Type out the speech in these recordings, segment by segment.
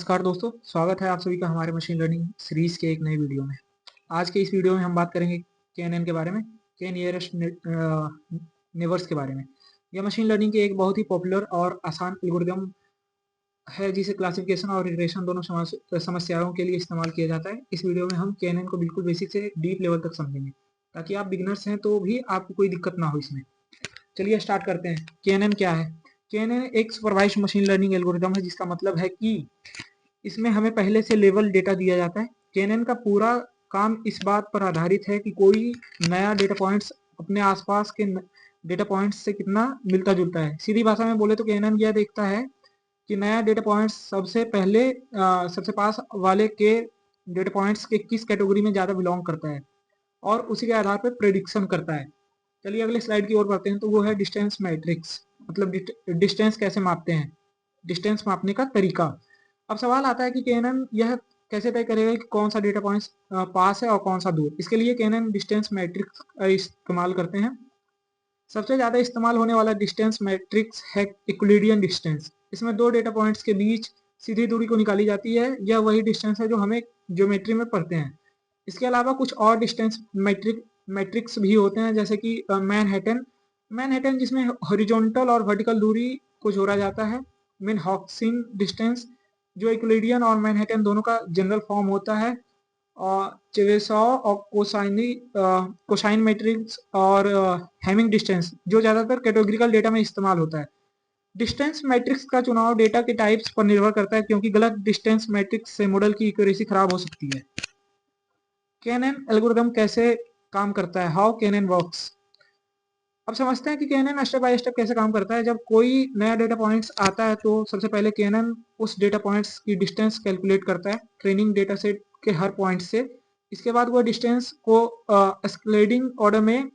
नमस्कार दोस्तों, स्वागत है आप सभी का हमारे मशीन लर्निंग सीरीज के एक नए वीडियो में। आज के इस वीडियो में हम बात करेंगे KNN के बारे में, के नियरेस्ट नेबर्स के बारे में। यह मशीन लर्निंग की एक बहुत ही पॉपुलर और आसान एल्गोरिदम है जिसे क्लासिफिकेशन और रिग्रेशन दोनों समस्याओं के लिए इस्तेमाल किया जाता है। इस वीडियो में हम KNN को बिल्कुल बेसिक से डीप लेवल तक समझेंगे ताकि आप बिगिनर्स हैं तो भी आपको कोई दिक्कत ना हो इसमें। चलिए स्टार्ट करते हैं। KNN क्या है? KNN एक सुपरवाइज्ड मशीन लर्निंग एल्गोरिदम है, जिसका मतलब है कि इसमें हमें पहले से लेवल डेटा दिया जाता है। KNN का पूरा काम इस बात पर आधारित है कि कोई नया डेटा पॉइंट्स अपने आसपास के डेटा पॉइंट्स से कितना मिलता जुलता है। सीधी भाषा में बोले तो KNN यह देखता है कि नया डेटा पॉइंट्स सबसे पास वाले के डेटा पॉइंट्स के किस कैटेगरी में ज़्यादा बिलोंग करता है और उसी के आधार पर प्रेडिक्शन करता है। चलिए अगले स्लाइड की ओर बढ़ते हैं। तो वो है डिस्टेंस मैट्रिक्स, मतलब डिस्टेंस कैसे मापते हैं, डिस्टेंस मापने का तरीका। अब सवाल आता है कि KNN यह कैसे तय करेगा कि कौन सा डेटा पॉइंट्स पास है और कौन सा दूर। इसके लिए KNN डिस्टेंस मैट्रिक्स का इस्तेमाल करते हैं। सबसे ज़्यादा इस्तेमाल होने वाला डिस्टेंस मैट्रिक्स है यूक्लिडियन डिस्टेंस। इसमें दो डेटा पॉइंट्स के बीच सीधी दूरी को निकाली जाती है। यह वही डिस्टेंस है जो हमें ज्योमेट्री में पढ़ते हैं। इसके अलावा कुछ और डिस्टेंस मैट्रिक्स भी होते हैं, जैसे कि मैनहट्टन जिसमें हॉरिजॉन्टल और वर्टिकल दूरी को जोड़ा जाता है। मिनहॉक्सिन डिस्टेंस जो यूक्लिडियन और मैनहट्टन दोनों का जनरल फॉर्म होता है। और चेवेसॉव और कोसाइन मैट्रिक्स और हैमिंग डिस्टेंस जो ज़्यादातर कैटेगोरिकल डेटा में इस्तेमाल होता है। डिस्टेंस मैट्रिक्स का चुनाव डेटा के टाइप्स पर निर्भर करता है, क्योंकि गलत डिस्टेंस मैट्रिक्स से मॉडल की एक्यूरेसी खराब हो सकती है। KNN एल्गोरिदम कैसे काम करता है? How KNN works. अब समझते हैं कि KNN स्टेप बाय स्टेप कैसे काम करता है। जब कोई नया डेटा पॉइंट्स आता है तो सबसे पहले KNN उस डेटा पॉइंट्स की डिस्टेंस कैलकुलेट करता है ट्रेनिंग डेटा सेट के हर पॉइंट से। इसके बाद वो डिस्टेंस को एस्केलेडिंग ऑर्डर में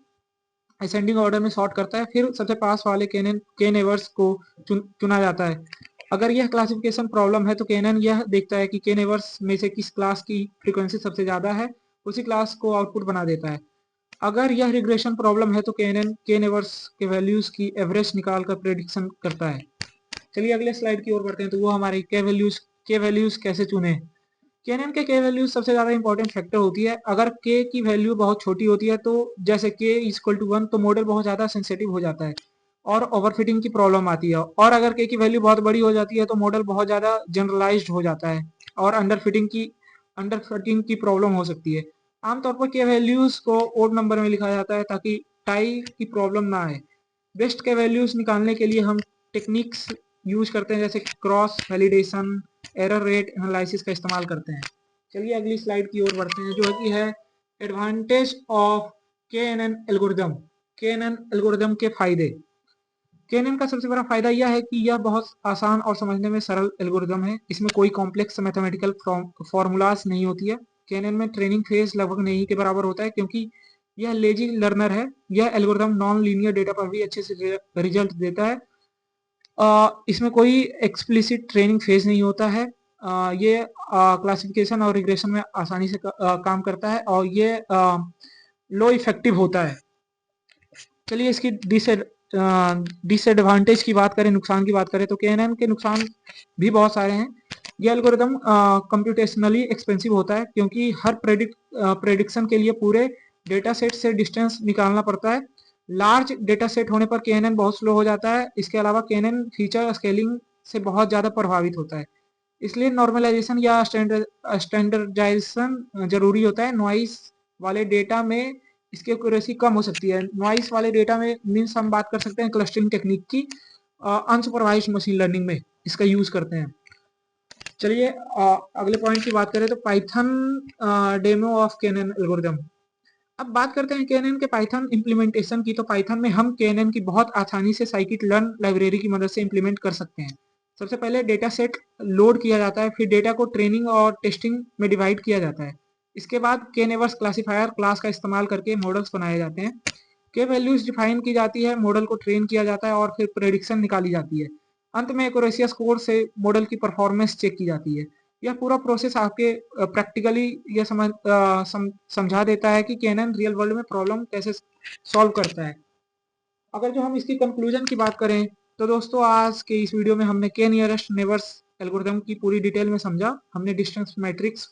असेंडिंग ऑर्डर में सॉर्ट करता है। फिर सबसे पास वाले के नेबर्स को चुना जाता है। अगर यह क्लासिफिकेशन प्रॉब्लम है तो KNN यह देखता है कि के नेबर्स में से किस क्लास की फ्रीक्वेंसी सबसे ज़्यादा है, उसी क्लास को आउटपुट बना देता है। अगर यह रिग्रेशन प्रॉब्लम है तो KNN के नेबर्स के वैल्यूज की एवरेज निकाल कर प्रेडिक्शन करता है। चलिए अगले स्लाइड की ओर बढ़ते हैं। तो वो हमारी के वैल्यूज कैसे चुने। KNN के वैल्यूज सबसे ज्यादा इंपॉर्टेंट फैक्टर होती है। अगर k की वैल्यू बहुत छोटी होती है तो जैसे k = 1 तो मॉडल बहुत ज्यादा सेंसिटिव हो जाता है और ओवरफिटिंग की प्रॉब्लम आती है। और अगर k की वैल्यू बहुत बड़ी हो जाती है तो मॉडल बहुत ज्यादा जनरलाइज्ड हो जाता है और अंडरफिटिंग की प्रॉब्लम हो सकती है। आमतौर पर के वैल्यूज को ओड नंबर में लिखा जाता है ताकि टाई की प्रॉब्लम ना आए। बेस्ट के वैल्यूज निकालने के लिए हम टेक्निक्स यूज करते हैं, जैसे cross validation, error rate analysis का इस्तेमाल करते हैं। चलिए अगली स्लाइड की ओर बढ़ते हैं, जो कि है advantage of KNN algorithm. KNN algorithm के फायदे। KNN का सबसे बड़ा फायदा यह है कि यह बहुत आसान और समझने में सरल एल्गोरिदम है। इसमें कोई कॉम्प्लेक्स मैथमेटिकल फॉर्मूलाज नहीं होती है। KNN में ट्रेनिंग फेज लगभग नहीं के बराबर होता है, क्योंकि यह लेजी लर्नर है। यह एल्गोरिदम नॉन लीनियर डेटा पर भी अच्छे से रिजल्ट देता है। इसमें कोई एक्सप्लिसिट ट्रेनिंग फेज नहीं होता है। ये क्लासिफिकेशन और रिग्रेशन में आसानी से काम करता है और ये लो इफेक्टिव होता है। चलिए इसकी डिसएडवांटेज की बात करें, नुकसान की बात करें, तो KNN के नुकसान भी बहुत सारे हैं। यह एल्गोरिदम कंप्यूटेशनली एक्सपेंसिव होता है, क्योंकि हर प्रेडिक्शन के लिए पूरे डेटा सेट से डिस्टेंस निकालना पड़ता है। लार्ज डेटा सेट होने पर KNN बहुत स्लो हो जाता है। इसके अलावा KNN फीचर स्केलिंग से बहुत ज़्यादा प्रभावित होता है, इसलिए नॉर्मलाइजेशन या स्टैंडर्डाइजेशन जरूरी होता है। नॉइस वाले डेटा में इसकी एक्यूरेसी कम हो सकती है। नॉइस वाले डेटा में मीन्स हम बात कर सकते हैं क्लस्टरिंग टेक्निक की। अनसुपरवाइज्ड मशीन लर्निंग में इसका यूज करते हैं। चलिए अगले पॉइंट की बात करें तो Python demo of KNN algorithm. अब बात करते हैं KNN के पाइथन इम्प्लीमेंटेशन की। तो पाइथन में हम KNN की बहुत आसानी से साइकिट लर्न लाइब्रेरी की मदद से इम्प्लीमेंट कर सकते हैं। सबसे पहले डेटा सेट लोड किया जाता है, फिर डेटा को ट्रेनिंग और टेस्टिंग में डिवाइड किया जाता है। इसके बाद K-नेबर्स क्लासीफायर क्लास का इस्तेमाल करके मॉडल्स बनाए जाते हैं। के वैल्यूज डिफाइन की जाती है, मॉडल को ट्रेन किया जाता है और फिर प्रेडिक्शन निकाली जाती है। अंत में एक्यूरेसी स्कोर से मॉडल की परफॉर्मेंस चेक की जाती है। यह पूरा प्रोसेस आपके प्रैक्टिकली यह समझा देता है कि KNN रियल वर्ल्ड में प्रॉब्लम कैसे सॉल्व करता है। अगर जो हम इसकी कंक्लूजन की बात करें तो दोस्तों आज के इस वीडियो में हमने के नियरेस्ट नेबर्स एल्गोरिथम की पूरी डिटेल में समझा। हमने डिस्टेंस मैट्रिक्स,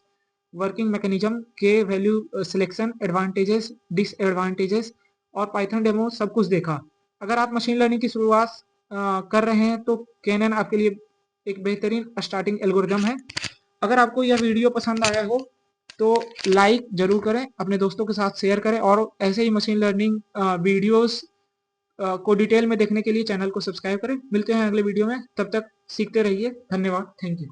वर्किंग मैकेनिज्म, के वैल्यू सिलेक्शन, एडवांटेजेस, डिसएडवांटेजेस और पाइथन डेमो सब कुछ देखा। अगर आप मशीन लर्निंग की शुरुआत कर रहे हैं तो केएनएन आपके लिए एक बेहतरीन स्टार्टिंग एल्गोरिथम है। अगर आपको यह वीडियो पसंद आया हो तो लाइक जरूर करें, अपने दोस्तों के साथ शेयर करें और ऐसे ही मशीन लर्निंग वीडियोस को डिटेल में देखने के लिए चैनल को सब्सक्राइब करें। मिलते हैं अगले वीडियो में, तब तक सीखते रहिए। धन्यवाद, थैंक यू।